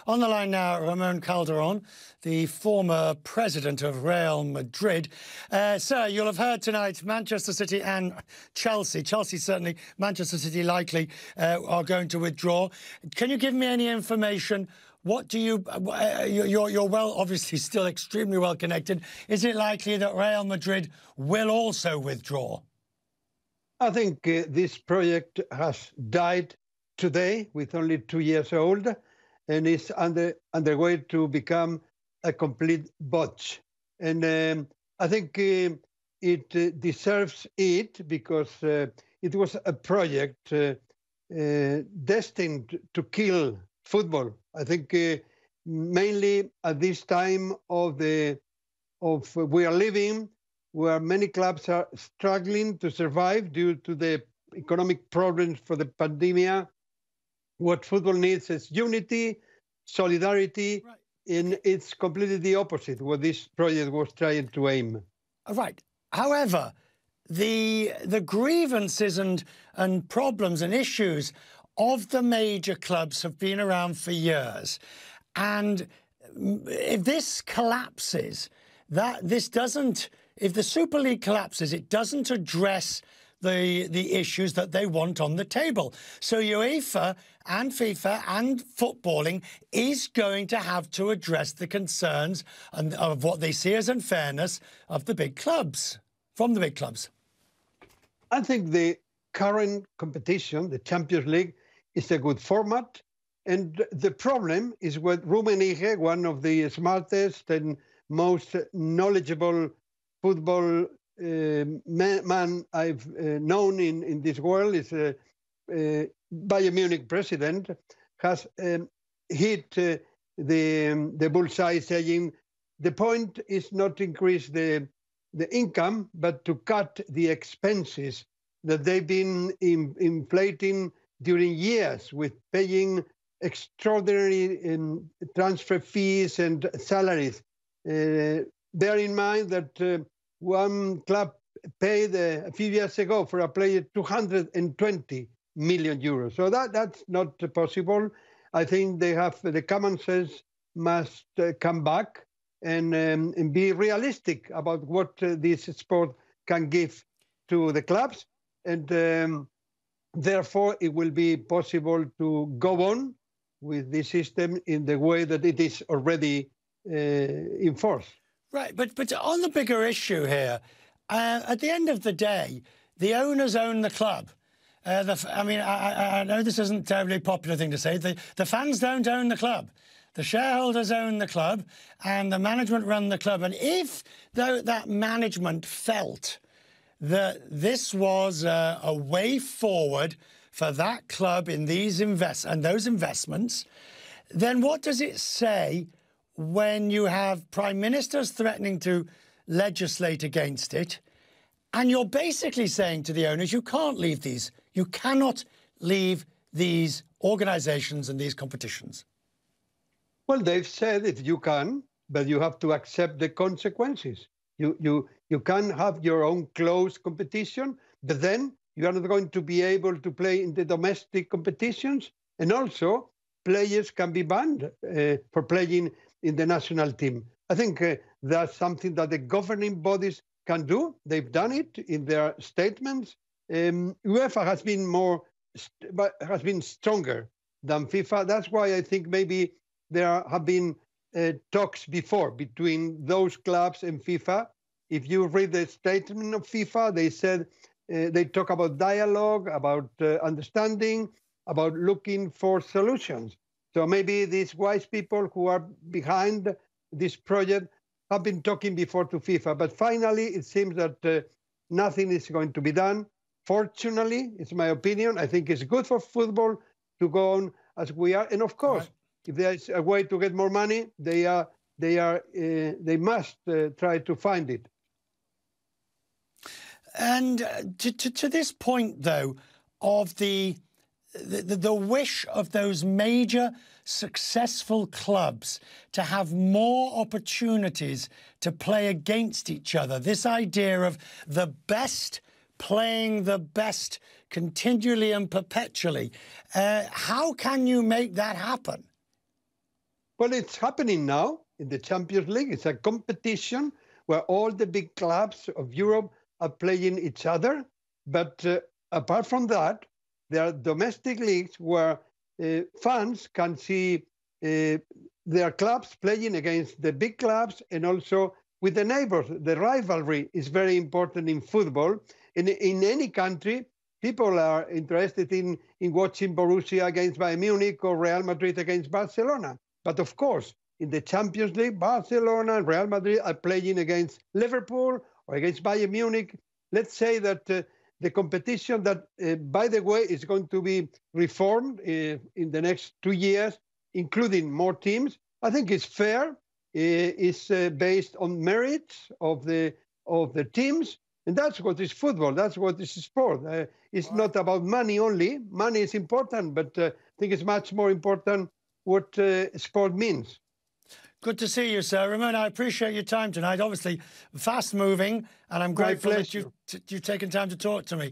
On the line now, Ramón Calderón, the former president of Real Madrid. Sir, you'll have heard tonight Manchester City and Chelsea. Chelsea certainly, Manchester City likely are going to withdraw. Can you give me any information? What do you... You're well, obviously still extremely well connected. Is it likely that Real Madrid will also withdraw? I think this project has died today with only 2 years old and is underway to become a complete botch. And I think it deserves it because it was a project destined to kill football. I think mainly at this time of we are living, where many clubs are struggling to survive due to the economic problems for the pandemic. What football needs is unity, solidarity, right. And it's completely the opposite what this project was trying to aim. Right. However, the grievances and problems and issues of the major clubs have been around for years. And if this collapses, if the Super League collapses, it doesn't address the issues that they want on the table. So UEFA and FIFA and footballing is going to have to address the concerns of what they see as unfairness of the big clubs, from the big clubs. I think the current competition, the Champions League, is a good format. And the problem is what Rummenigge, one of the smartest and most knowledgeable football man I've known in this world, is Bayern Munich president, has hit the bullseye, saying the point is not to increase the income, but to cut the expenses that they've been inflating during years with paying extraordinary transfer fees and salaries. Bear in mind that one club paid a few years ago for a player 220 million euros. So that's not possible. I think the common sense must come back and be realistic about what this sport can give to the clubs. And therefore, it will be possible to go on with this system in the way that it is already in force. Right, but on the bigger issue here, at the end of the day, the owners own the club. I mean, I know this isn't a terribly popular thing to say. The fans don't own the club. The shareholders own the club, and the management run the club. And if that management felt that this was a way forward for that club in these those investments, then what does it say when you have prime ministers threatening to legislate against it, and you're basically saying to the owners, you can't leave these, you cannot leave these organisations and these competitions? Well, they've said if you can, but you have to accept the consequences. You can have your own closed competition, but then you are not going to be able to play in the domestic competitions, and also players can be banned for playing in the national team. I think that's something that the governing bodies can do. They've done it in their statements. UEFA has been stronger than FIFA. That's why I think maybe there have been talks before between those clubs and FIFA. If you read the statement of FIFA, they said they talk about dialogue, about understanding, about looking for solutions. So maybe these wise people who are behind this project have been talking before to FIFA. But finally, it seems that nothing is going to be done. Fortunately, it's my opinion. I think it's good for football to go on as we are. And of course, if there's a way to get more money, they must try to find it. And to this point, though, of the wish of those major successful clubs to have more opportunities to play against each other, this idea of the best playing the best continually and perpetually, how can you make that happen? Well, it's happening now in the Champions League. It's a competition where all the big clubs of Europe are playing each other. But apart from that, there are domestic leagues where fans can see their clubs playing against the big clubs and also with the neighbors. The rivalry is very important in football. In any country, people are interested in watching Borussia against Bayern Munich or Real Madrid against Barcelona. But of course, in the Champions League, Barcelona and Real Madrid are playing against Liverpool or against Bayern Munich. Let's say that the competition that, by the way, is going to be reformed in the next 2 years, including more teams, I think is fair. It's based on merits of the teams. And that's what is football. That's what is sport. It's not about money only. Money is important, but I think it's much more important what sport means. Good to see you, sir. Ramón, I appreciate your time tonight. Obviously, fast-moving, and I'm grateful that you've taken time to talk to me.